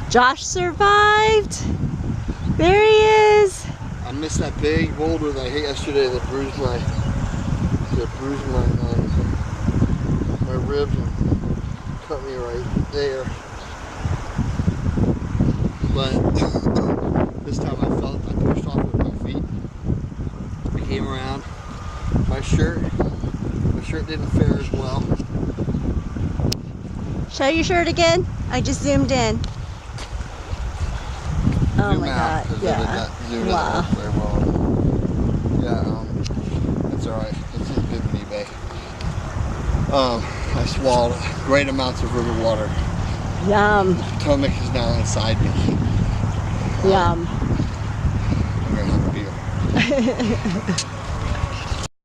Josh survived. There he is. I missed that big boulder that I hit yesterday that bruised my ribs and cut me right there. But this time I pushed off with my feet. I came around. My shirt didn't fare as well. Show your shirt again. I just zoomed in. Oh Zoom my out, God! Yeah. Wow. Very well. Yeah. That's all right. It's good in eBay. I swallowed great amounts of river water. Yum. Potomac is now inside me. Yum. I'm gonna have a beer.